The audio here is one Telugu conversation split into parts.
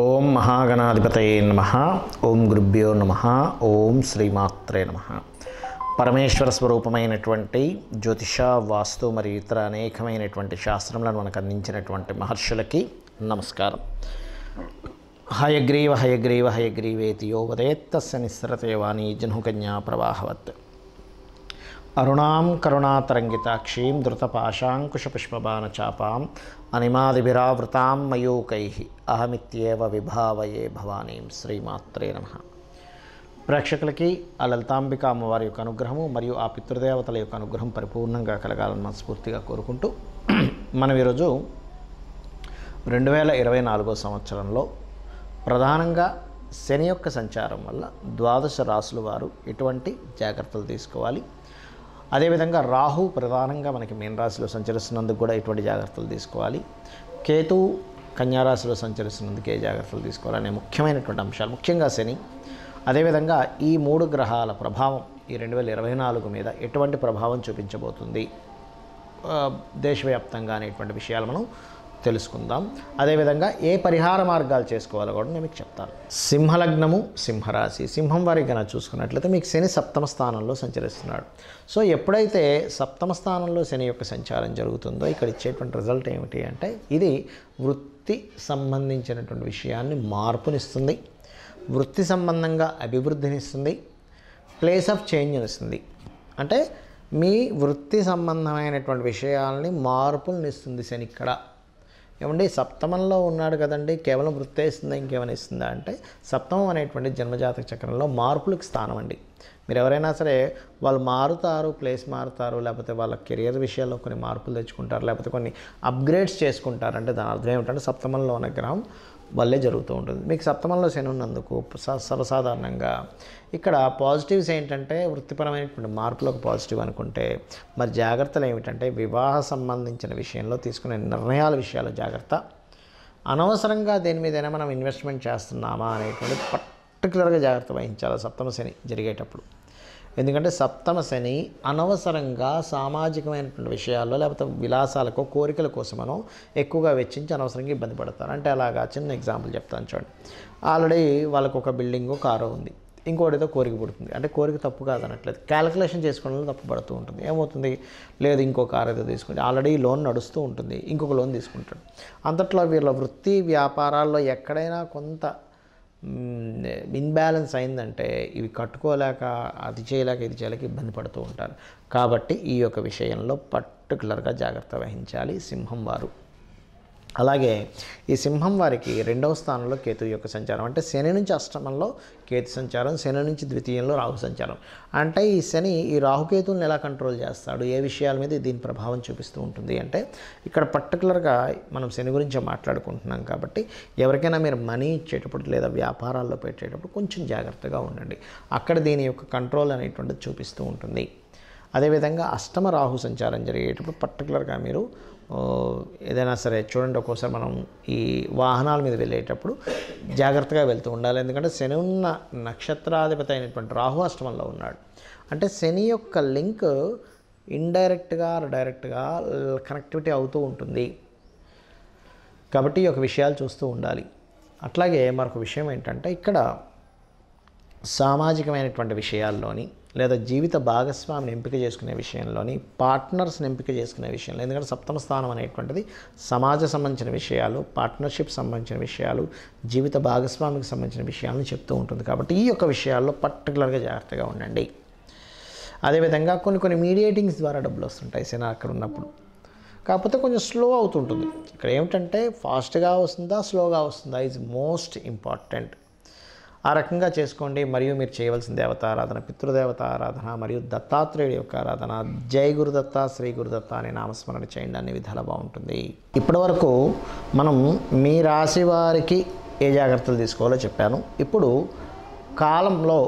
ఓం మహాగణాధిపతయే నమః. ఓం గురుభ్యో నమః. ఓం శ్రీమాత్రే నమః. పరమేశ్వర స్వరూపమైనటువంటి జ్యోతిష, వాస్తు మరియు ఇతర అనేకమైనటువంటి శాస్త్రములను మనకు అందించినటువంటి మహర్షులకి నమస్కారం. హయగ్రీవ హయగ్రీవ హయగ్రీవేతి యో వదేత్తస్య నిస్సరతే వాణీ జహ్నుకన్యా ప్రవాహవత్. అరుణాం కరుణాతరంగితాక్షీం ధృతపాశాంకుశపుష్పబాణచాపాం అనిమాదిభిరావృతాం మయూకైః అహమిత్యేవ విభావయే భవానీం. శ్రీమాత్రే నమః. ప్రేక్షకులకి ఆ లలితాంబిక అమ్మవారి యొక్క అనుగ్రహము మరియు ఆ పితృదేవతల యొక్క అనుగ్రహం పరిపూర్ణంగా కలగాలని మనస్ఫూర్తిగా కోరుకుంటూ మనం ఈరోజు 2024 సంవత్సరంలో ప్రధానంగా శని యొక్క సంచారం వల్ల ద్వాదశ రాశుల వారు ఎటువంటి జాగ్రత్తలు తీసుకోవాలి, అదేవిధంగా రాహు ప్రధానంగా మనకి మీన రాశిలో సంచరిస్తున్నందుకు కూడా ఎటువంటి జాగ్రత్తలు తీసుకోవాలి, కేతు కన్యారాశిలో సంచరిస్తున్నందుకు ఏ జాగ్రత్తలు తీసుకోవాలి అనే ముఖ్యమైనటువంటి అంశాలు, ముఖ్యంగా శని, అదేవిధంగా ఈ 3 గ్రహాల ప్రభావం ఈ 2024 మీద ఎటువంటి ప్రభావం చూపించబోతుంది దేశవ్యాప్తంగా అనేటువంటి విషయాలు మనం తెలుసుకుందాం. అదేవిధంగా ఏ పరిహార మార్గాలు చేసుకోవాలో కూడా నేను మీకు చెప్తాను. సింహలగ్నము, సింహరాశి. సింహం వారికి కనుక చూసుకున్నట్లయితే మీకు శని సప్తమ స్థానంలో సంచరిస్తున్నాడు. సో ఎప్పుడైతే సప్తమ స్థానంలో శని యొక్క సంచారం జరుగుతుందో ఇక్కడ ఇచ్చేటువంటి రిజల్ట్ ఏమిటి అంటే ఇది వృత్తి సంబంధించినటువంటి విషయాన్ని మార్పునిస్తుంది, వృత్తి సంబంధంగా అభివృద్ధినిస్తుంది, ప్లేస్ ఆఫ్ చేంజ్ని ఇస్తుంది. అంటే మీ వృత్తి సంబంధమైనటువంటి విషయాల్ని మార్పులను ఇస్తుంది శని. ఇక్కడ ఏమండి సప్తమంలో ఉన్నాడు కదండి, కేవలం వృత్తే ఇస్తుందా ఇంకేమైనా ఇస్తుందా అంటే సప్తమం అనేటువంటి జన్మజాతక చక్రంలో మార్పులకు స్థానం అండి. మీరు ఎవరైనా సరే వాళ్ళు మారుతారు, ప్లేస్ మారుతారు, లేకపోతే వాళ్ళ కెరియర్ విషయాల్లో కొన్ని మార్పులు తెచ్చుకుంటారు, లేకపోతే కొన్ని అప్గ్రేడ్స్ చేసుకుంటారు అంటే దాని అర్థం ఏమిటంటే సప్తమంలో ఉన్న గ్రహం వల్లే జరుగుతూ ఉంటుంది. మీకు సప్తమంలో శని ఉన్నందుకు సర్వసాధారణంగా ఇక్కడ పాజిటివ్స్ ఏంటంటే వృత్తిపరమైనటువంటి మార్పులకు పాజిటివ్ అనుకుంటే, మరి జాగ్రత్తలు ఏమిటంటే వివాహ సంబంధించిన విషయంలో తీసుకునే నిర్ణయాల విషయాల్లో జాగ్రత్త, అనవసరంగా దేని మీదైనా మనం ఇన్వెస్ట్మెంట్ చేస్తున్నామా అనేటువంటి పర్టికులర్గా జాగ్రత్త వహించాలి సప్తమ శని జరిగేటప్పుడు. ఎందుకంటే సప్తమ శని అనవసరంగా సామాజికమైనటువంటి విషయాల్లో లేకపోతే విలాసాలకో కోరికల కోసమనో ఎక్కువగా వెచ్చించి అనవసరంగా ఇబ్బంది పడతారు. అంటే అలాగా చిన్న ఎగ్జాంపుల్ చెప్తాను చూడండి. ఆల్రెడీ వాళ్ళకు ఒక బిల్డింగో కారో ఉంది, ఇంకోటితో కోరిక పుడుతుంది. అంటే కోరిక తప్పు కాదనట్లేదు, క్యాలిక్యులేషన్ చేసుకోవడంలో తప్పు పడుతూ ఉంటుంది. ఏమవుతుంది, లేదు ఇంకో కార్ ఏదో తీసుకుంటే ఆల్రెడీ లోన్ నడుస్తూ ఉంటుంది, ఇంకొక లోన్ తీసుకుంటాడు. అంతట్లో వీళ్ళ వృత్తి వ్యాపారాల్లో ఎక్కడైనా కొంత ఇన్బ్యాలెన్స్ అయిందంటే ఇవి కట్టుకోలేక అది చేయలేక ఇది చేయలేక ఇబ్బంది పడుతూ ఉంటారు. కాబట్టి ఈ యొక్క విషయంలో పర్టికులర్గా జాగ్రత్త వహించాలి సింహం వారు. అలాగే ఈ సింహం వారికి 2వ స్థానంలో కేతు యొక్క సంచారం, అంటే శని నుంచి అష్టమంలో కేతు సంచారం, శని నుంచి ద్వితీయంలో రాహు సంచారం. అంటే ఈ శని ఈ రాహుకేతువులను ఎలా కంట్రోల్ చేస్తాడు, ఏ విషయాల మీద దీని ప్రభావం చూపిస్తూ ఉంటుంది అంటే ఇక్కడ పర్టికులర్గా మనం శని గురించి మాట్లాడుకుంటున్నాం కాబట్టి ఎవరికైనా మీరు మనీ ఇచ్చేటప్పుడు లేదా వ్యాపారాల్లో పెట్టేటప్పుడు కొంచెం జాగ్రత్తగా ఉండండి. అక్కడ దీని యొక్క కంట్రోల్ అనేటువంటిది చూపిస్తూ ఉంటుంది. అదేవిధంగా అష్టమ రాహు సంచారం జరిగేటప్పుడు పర్టికులర్గా మీరు ఏదైనా సరే చూడండి, ఒక్కోసారి మనం ఈ వాహనాల మీద వెళ్ళేటప్పుడు జాగ్రత్తగా వెళ్తూ ఉండాలి. ఎందుకంటే శని ఉన్న నక్షత్రాధిపతి అయినటువంటి రాహు అష్టమంలో ఉన్నాడు. అంటే శని యొక్క లింక్ ఇండైరెక్ట్గా డైరెక్ట్గా కనెక్టివిటీ అవుతూ ఉంటుంది. కాబట్టి ఈ యొక్క విషయాలు చూస్తూ ఉండాలి. అట్లాగే మరొక విషయం ఏంటంటే ఇక్కడ సామాజికమైనటువంటి విషయాల్లోని లేదా జీవిత భాగస్వామిని ఎంపిక చేసుకునే విషయంలోని, పార్ట్నర్స్ని ఎంపిక చేసుకునే విషయంలో, ఎందుకంటే సప్తమ స్థానం అనేటువంటిది సమాజ సంబంధించిన విషయాలు, పార్ట్నర్షిప్ సంబంధించిన విషయాలు, జీవిత భాగస్వామికి సంబంధించిన విషయాలను చెప్తూ ఉంటుంది. కాబట్టి ఈ యొక్క విషయాల్లో పర్టికులర్గా జాగ్రత్తగా ఉండండి. అదేవిధంగా కొన్ని మీడియేటింగ్స్ ద్వారా డబ్బులు వస్తుంటాయి శని అక్కడ ఉన్నప్పుడు, కాకపోతే కొంచెం స్లో అవుతుంటుంది. ఇక్కడ ఏమిటంటే ఫాస్ట్గా వస్తుందా స్లోగా వస్తుందా ఈజ్ మోస్ట్ ఇంపార్టెంట్. ఆ రకంగా చేసుకోండి. మరియు మీరు చేయవలసిన దేవత ఆరాధన పితృదేవత ఆరాధన మరియు దత్తాత్రేయుడి యొక్క ఆరాధన, జై గురుదత్త శ్రీ గురుదత్త అనే నామస్మరణ చేయండి, అన్ని విధాలా బాగుంటుంది. ఇప్పటివరకు మనం మీ రాశి వారికి ఏ జాగ్రత్తలు తీసుకోవాలో చెప్పాను. ఇప్పుడు కాలంలో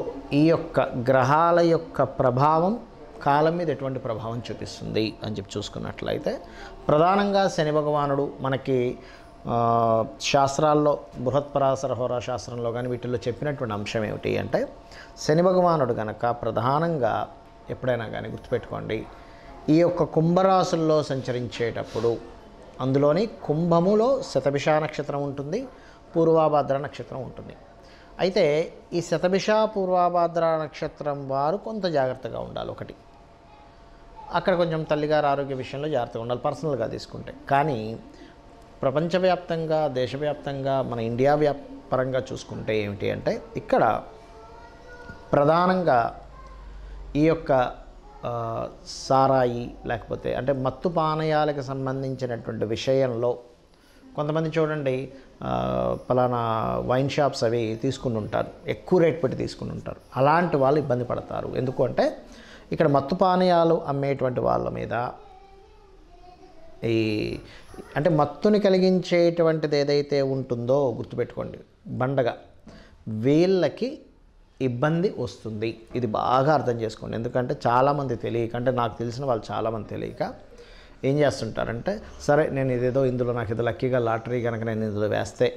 ఈ యొక్క గ్రహాల యొక్క ప్రభావం కాలం మీద ఎటువంటి ప్రభావం చూపిస్తుంది అని చెప్పి చూసుకున్నట్లయితే ప్రధానంగా శని భగవానుడు మనకి శాస్త్రాల్లో బృహత్పరాశర హోరా శాస్త్రంలో కానీ వీటిల్లో చెప్పినటువంటి అంశం ఏమిటి అంటే శని భగవానుడు కనుక ప్రధానంగా ఎప్పుడైనా కానీ గుర్తుపెట్టుకోండి, ఈ యొక్క కుంభరాశుల్లో సంచరించేటప్పుడు అందులోని కుంభములో శతభిష నక్షత్రం ఉంటుంది, పూర్వాభాద్ర నక్షత్రం ఉంటుంది. అయితే ఈ శతభిష పూర్వాభాద్ర నక్షత్రం వారు కొంత జాగ్రత్తగా ఉండాలి. ఒకటి, అక్కడ కొంచెం తల్లిగారి ఆరోగ్య విషయంలో జాగ్రత్తగా ఉండాలి పర్సనల్గా తీసుకుంటే. కానీ ప్రపంచవ్యాప్తంగా, దేశవ్యాప్తంగా, మన ఇండియా పరంగా చూసుకుంటే ఏమిటి అంటే ఇక్కడ ప్రధానంగా ఈ యొక్క సారాయి లేకపోతే అంటే మత్తు పానీయాలకు సంబంధించినటువంటి విషయంలో కొంతమంది చూడండి పలానా వైన్ షాప్స్ అవి తీసుకుని ఉంటారు, ఎక్కువ రేట్ పెట్టి తీసుకుని ఉంటారు. అలాంటి వాళ్ళు ఇబ్బంది పడతారు. ఎందుకు అంటే ఇక్కడ మత్తు పానీయాలు అమ్మేటువంటి వాళ్ళ మీద ఈ అంటే మత్తుని కలిగించేటువంటిది ఏదైతే ఉంటుందో గుర్తుపెట్టుకోండి, బండగా వీళ్ళకి ఇబ్బంది వస్తుంది. ఇది బాగా అర్థం చేసుకోండి. ఎందుకంటే చాలామంది తెలియక, అంటే నాకు తెలిసిన వాళ్ళు చాలామంది తెలియక ఏం చేస్తుంటారంటే, సరే నేను ఇదేదో ఇందులో నాకు ఇది లక్కీగా లాటరీ కనుక నేను ఇందులో వేస్తే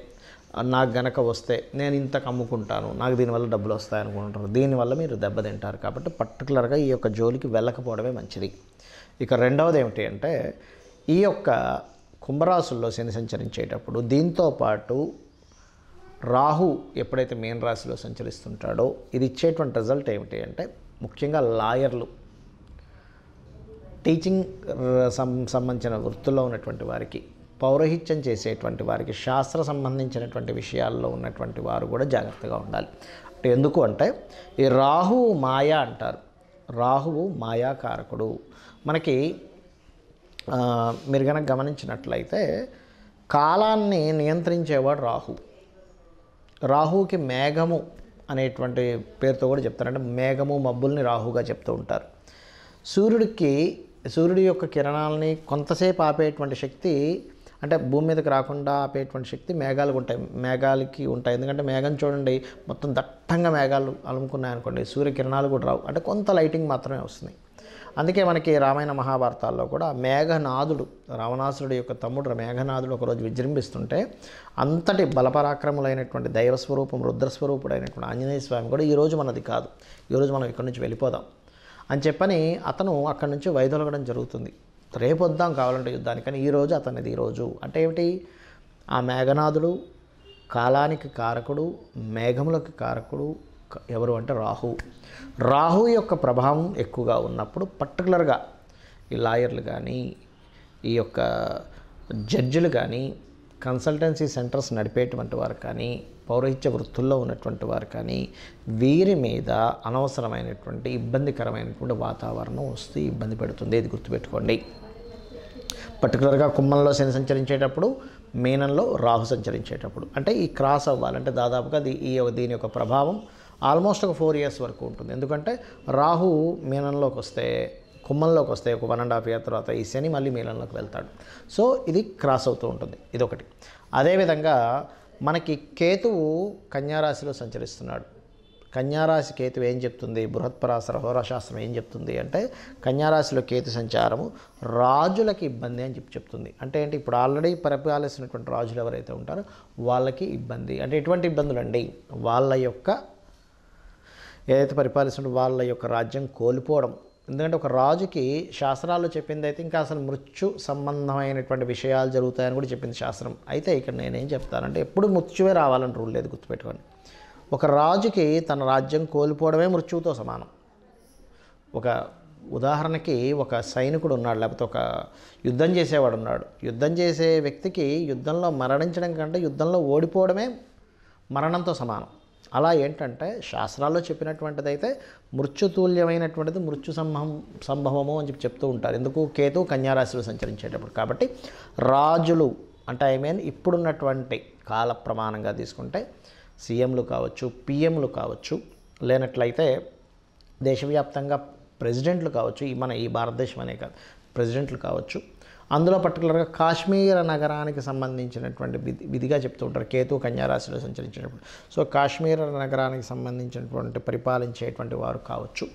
నాకు గనక వస్తే నేను ఇంతకు అమ్ముకుంటాను, నాకు దీనివల్ల డబ్బులు వస్తాయి అనుకుంటారు. దీనివల్ల మీరు దెబ్బతింటారు. కాబట్టి పర్టికులర్గా ఈ యొక్క జోలికి వెళ్ళకపోవడమే మంచిది. ఇక రెండవది ఏమిటి అంటే ఈ యొక్క కుంభరాశుల్లో శని సంచరించేటప్పుడు దీంతోపాటు రాహు ఎప్పుడైతే మీన రాశిలో సంచరిస్తుంటాడో ఇది ఇచ్చేటువంటి రిజల్ట్ ఏమిటి అంటే ముఖ్యంగా లాయర్లు, టీచింగ్ సంబంధించిన వృత్తుల్లో ఉన్నటువంటి వారికి, పౌరహిత్యం చేసేటువంటి వారికి, శాస్త్ర సంబంధించినటువంటి విషయాల్లో ఉన్నటువంటి వారు కూడా జాగ్రత్తగా ఉండాలి. అంటే ఎందుకు అంటే ఈ రాహువు మాయ అంటారు. రాహువు మాయాకారకుడు. మనకి మీరు కనుక గమనించినట్లయితే కాలాన్ని నియంత్రించేవాడు రాహు. రాహువుకి మేఘము అనేటువంటి పేరుతో కూడా చెప్తారు. అంటే మేఘము, మబ్బుల్ని రాహుగా చెప్తూ ఉంటారు. సూర్యుడి యొక్క కిరణాలని కొంతసేపు ఆపేటువంటి శక్తి, అంటే భూమి మీదకి రాకుండా ఆపేటువంటి శక్తి మేఘాలకి ఉంటాయి. ఎందుకంటే మేఘం చూడండి మొత్తం దట్టంగా మేఘాలు అలుముకున్నాయనుకోండి, సూర్యకిరణాలు కూడా రావు, అంటే కొంత లైటింగ్ మాత్రమే వస్తుంది. అందుకే మనకి రామాయణ మహాభారతాల్లో కూడా మేఘనాథుడు, రావణాసురుడు యొక్క తమ్ముడు మేఘనాథుడు ఒకరోజు విజృంభిస్తుంటే అంతటి బలపరాక్రములైనటువంటి దైవస్వరూపం, రుద్రస్వరూపుడైనటువంటి ఆంజనేయ స్వామి కూడా ఈరోజు మనది కాదు, ఈరోజు మనం ఇక్కడి నుంచి వెళ్ళిపోదాం అని చెప్పని అతను అక్కడి నుంచి వైదొలగడం జరుగుతుంది. రేపు వద్దాం కావాలంటే యుద్ధానికి, కానీ ఈరోజు అతనిది ఈరోజు. అంటే ఏమిటి, ఆ మేఘనాథుడు కాలానికి కారకుడు, మేఘములకు కారకుడు ఎవరు అంటే రాహు యొక్క ప్రభావం ఎక్కువగా ఉన్నప్పుడు పర్టికులర్గా ఈ లాయర్లు కానీ, ఈ యొక్క జడ్జిలు కానీ, కన్సల్టెన్సీ సెంటర్స్ నడిపేటువంటి వారు కానీ, పౌరహిత్య వృత్తుల్లో ఉన్నటువంటి వారు కానీ వీరి మీద అనవసరమైనటువంటి ఇబ్బందికరమైనటువంటి వాతావరణం వస్తే ఇబ్బంది పెడుతుంది. ఇది గుర్తుపెట్టుకోండి. పర్టికులర్గా కుంభంలో శని సంచరించేటప్పుడు, మీనంలో రాహు సంచరించేటప్పుడు అంటే ఈ క్రాస్ అవ్వాలంటే దాదాపుగా దీని యొక్క ప్రభావం ఆల్మోస్ట్ ఒక 4 years వరకు ఉంటుంది. ఎందుకంటే రాహు మీనంలోకి వస్తే, కుంభంలోకి వస్తే ఒక 1.5 year తర్వాత ఈ శని మళ్ళీ మీనంలోకి వెళ్తాడు. సో ఇది క్రాస్ అవుతూ ఉంటుంది. ఇదొకటి. అదేవిధంగా మనకి కేతువు కన్యారాశిలో సంచరిస్తున్నాడు. కన్యారాశి కేతువు ఏం చెప్తుంది, బృహత్పరాశర హోరాశాస్త్రం ఏం చెప్తుంది అంటే కన్యారాశిలో కేతు సంచారము రాజులకి ఇబ్బంది అని చెప్తుంది. అంటే ఏంటి, ఇప్పుడు ఆల్రెడీ పరిపాలిస్తున్నటువంటి రాజులు ఎవరైతే ఉంటారో వాళ్ళకి ఇబ్బంది. అంటే ఎటువంటి ఇబ్బందులు అండి, వాళ్ళ యొక్క ఏదైతే పరిపాలిస్తుంటే వాళ్ళ యొక్క రాజ్యం కోల్పోవడం. ఎందుకంటే ఒక రాజుకి శాస్త్రాల్లో చెప్పింది అయితే ఇంకా అసలు మృత్యు సంబంధమైనటువంటి విషయాలు జరుగుతాయని కూడా చెప్పింది శాస్త్రం. అయితే ఇక్కడ నేనేం చెప్తానంటే ఎప్పుడు మృత్యువే రావాలని రూల్ లేదు, గుర్తుపెట్టుకోండి. ఒక రాజుకి తన రాజ్యం కోల్పోవడమే మృత్యువుతో సమానం. ఒక ఉదాహరణకి ఒక సైనికుడు ఉన్నాడు, లేకపోతే ఒక యుద్ధం చేసేవాడు ఉన్నాడు. యుద్ధం చేసే వ్యక్తికి యుద్ధంలో మరణించడం కంటే యుద్ధంలో ఓడిపోవడమే మరణంతో సమానం. అలా ఏంటంటే శాస్త్రాల్లో చెప్పినటువంటిది అయితే మృత్యుతుల్యమైనటువంటిది మృత్యు సంభవము అని చెప్తూ ఉంటారు. ఎందుకు, కేతు కన్యారాశిలో సంచరించేటప్పుడు. కాబట్టి రాజులు అంటే ఇప్పుడున్నటువంటి కాల ప్రమాణంగా తీసుకుంటే సీఎంలు కావచ్చు, పిఎంలు కావచ్చు, లేనట్లయితే దేశవ్యాప్తంగా ప్రెసిడెంట్లు కావచ్చు, ఈ భారతదేశం అనే కాదు, ప్రెసిడెంట్లు కావచ్చు. అందులో పర్టికులర్గా కాశ్మీర నగరానికి సంబంధించినటువంటి విధిగా చెప్తూ ఉంటారు కేతు కన్యారాశిలో సంచరించేటప్పుడు. సో కాశ్మీర నగరానికి సంబంధించినటువంటి పరిపాలించేటువంటి వారు కావచ్చు,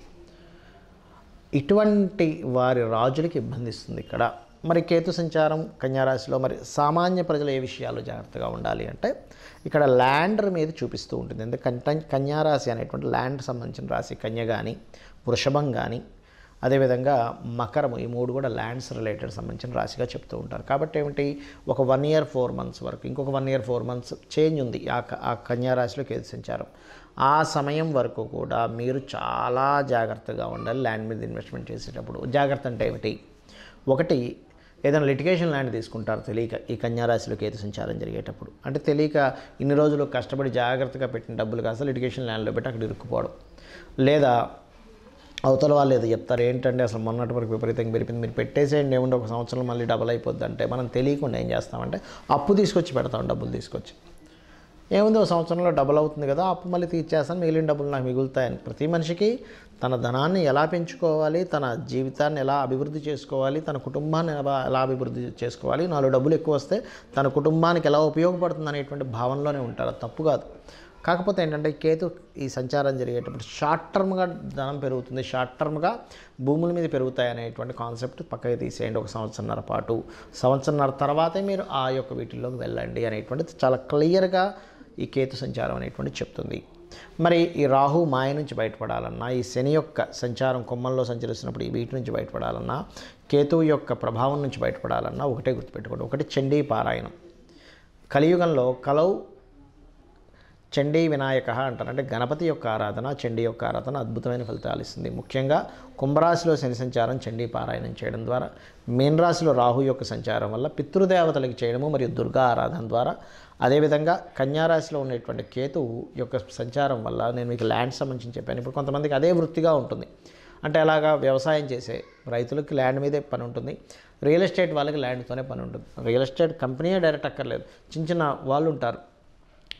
ఇటువంటి వారి రాజులకి ఇబ్బంది ఇస్తుంది ఇక్కడ. మరి కేతు సంచారం కన్యారాశిలో మరి సామాన్య ప్రజలు ఏ విషయాల్లో జాగ్రత్తగా ఉండాలి అంటే ఇక్కడ ల్యాండర్ మీద చూపిస్తూ ఉంటుంది. ఎందుకంటే కన్యారాశి అనేటువంటి ల్యాండ్ సంబంధించిన రాశి. కన్య కానీ, వృషభం కానీ, అదేవిధంగా మకరము, ఈ 3 కూడా ల్యాండ్స్ రిలేటెడ్ సంబంధించిన రాశిగా చెప్తూ ఉంటారు. కాబట్టి ఏమిటి, ఒక 1 year 4 months వరకు, ఇంకొక 1 year 4 months చేంజ్ ఉంది ఆ కన్యా రాశిలో కేతు సంచారం. ఆ సమయం వరకు కూడా మీరు చాలా జాగ్రత్తగా ఉండాలి ల్యాండ్ మీద ఇన్వెస్ట్మెంట్ చేసేటప్పుడు. జాగ్రత్త అంటే ఏమిటి, ఒకటి ఏదైనా లిటిగేషన్ ల్యాండ్ తీసుకుంటారు తెలియక ఈ కన్యా రాశిలో కేతు సంచారం జరిగేటప్పుడు. అంటే తెలియక ఇన్ని రోజులు కష్టపడి జాగ్రత్తగా పెట్టిన డబ్బులు కాస్త లిటిగేషన్ ల్యాండ్లో పెట్టి అక్కడ ఇరుక్కుపోవడం, లేదా అవతల వాళ్ళు ఏదో చెప్తారు, ఏంటంటే అసలు మొన్నటి వరకు విపరీతంగా పెరిపింది, మీరు పెట్టేసేయండి ఏముంటే ఒక సంవత్సరం మళ్ళీ డబల్ అయిపోద్ది అంటే మనం తెలియకుండా ఏం చేస్తామంటే అప్పు తీసుకొచ్చి పెడతాం, డబ్బులు తీసుకొచ్చి. ఏముంది ఒక సంవత్సరంలో డబుల్ అవుతుంది కదా, అప్పు మళ్ళీ తీర్చేస్తాను, మిగిలిన డబ్బులు నాకు మిగులుతాయని. ప్రతి మనిషికి తన ధనాన్ని ఎలా పెంచుకోవాలి, తన జీవితాన్ని ఎలా అభివృద్ధి చేసుకోవాలి, తన కుటుంబాన్ని ఎలా అభివృద్ధి చేసుకోవాలి, 4 డబ్బులు ఎక్కువ వస్తే తన కుటుంబానికి ఎలా ఉపయోగపడుతుంది అనేటువంటి భావనలోనే ఉంటారు. అది తప్పు కాదు. కాకపోతే ఏంటంటే కేతు ఈ సంచారం జరిగేటప్పుడు షార్ట్ టర్మ్గా ధనం పెరుగుతుంది, షార్ట్ టర్మ్గా భూముల మీద పెరుగుతాయి అనేటువంటి కాన్సెప్ట్ పక్కకి తీసేయండి. ఒక సంవత్సరన్నర పాటు, సంవత్సరన్నర తర్వాతే మీరు ఆ యొక్క వీటిల్లోకి వెళ్ళండి అనేటువంటిది చాలా క్లియర్గా ఈ కేతు సంచారం అనేటువంటి చెప్తుంది. మరి ఈ రాహు మాయ నుంచి బయటపడాలన్నా, ఈ శని యొక్క సంచారం కొమ్మల్లో సంచరిస్తున్నప్పుడు ఈ వీటి నుంచి బయటపడాలన్నా, కేతువు యొక్క ప్రభావం నుంచి బయటపడాలన్నా ఒకటే గుర్తుపెట్టుకోండి, ఒకటి చండీ పారాయణం. కలియుగంలో కలౌ చండీ వినాయక అంటారు. అంటే గణపతి యొక్క ఆరాధన, చండీ యొక్క ఆరాధన అద్భుతమైన ఫలితాలు ఇస్తుంది. ముఖ్యంగా కుంభరాశిలో శని సంచారం చండీ పారాయణం చేయడం ద్వారా, మీన రాశిలో రాహు యొక్క సంచారం వల్ల పితృదేవతలకి చేయడము మరియు దుర్గా ఆరాధన ద్వారా, అదేవిధంగా కన్యారాశిలో ఉండేటువంటి కేతువు యొక్క సంచారం వల్ల, నేను మీకు ల్యాండ్ సంబంధించి చెప్పాను. ఇప్పుడు కొంతమందికి అదే వృత్తిగా ఉంటుంది. అంటే అలాగా వ్యవసాయం చేసే రైతులకి ల్యాండ్ మీదే పని ఉంటుంది, రియల్ ఎస్టేట్ వాళ్ళకి ల్యాండ్తోనే పని ఉంటుంది. రియల్ ఎస్టేట్ కంపెనీయే డైరెక్ట్ అక్కర్లేదు, చిన్న చిన్న వాళ్ళు ఉంటారు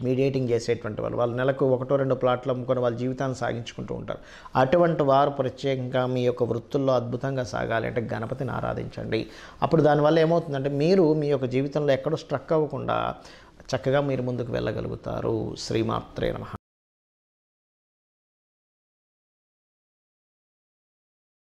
మీడియేటింగ్ చేసేటువంటి వాళ్ళు నెలకు 1-2 ప్లాట్లు అమ్ముకొని వాళ్ళ జీవితాన్ని సాగించుకుంటూ ఉంటారు. అటువంటి వారు ప్రత్యేకంగా మీ యొక్క వృత్తుల్లో అద్భుతంగా సాగాలి అంటే గణపతిని ఆరాధించండి. అప్పుడు దానివల్ల ఏమవుతుందంటే మీరు మీ యొక్క జీవితంలో ఎక్కడో స్ట్రక్ అవ్వకుండా చక్కగా మీరు ముందుకు వెళ్ళగలుగుతారు. శ్రీమాత్రే నమః.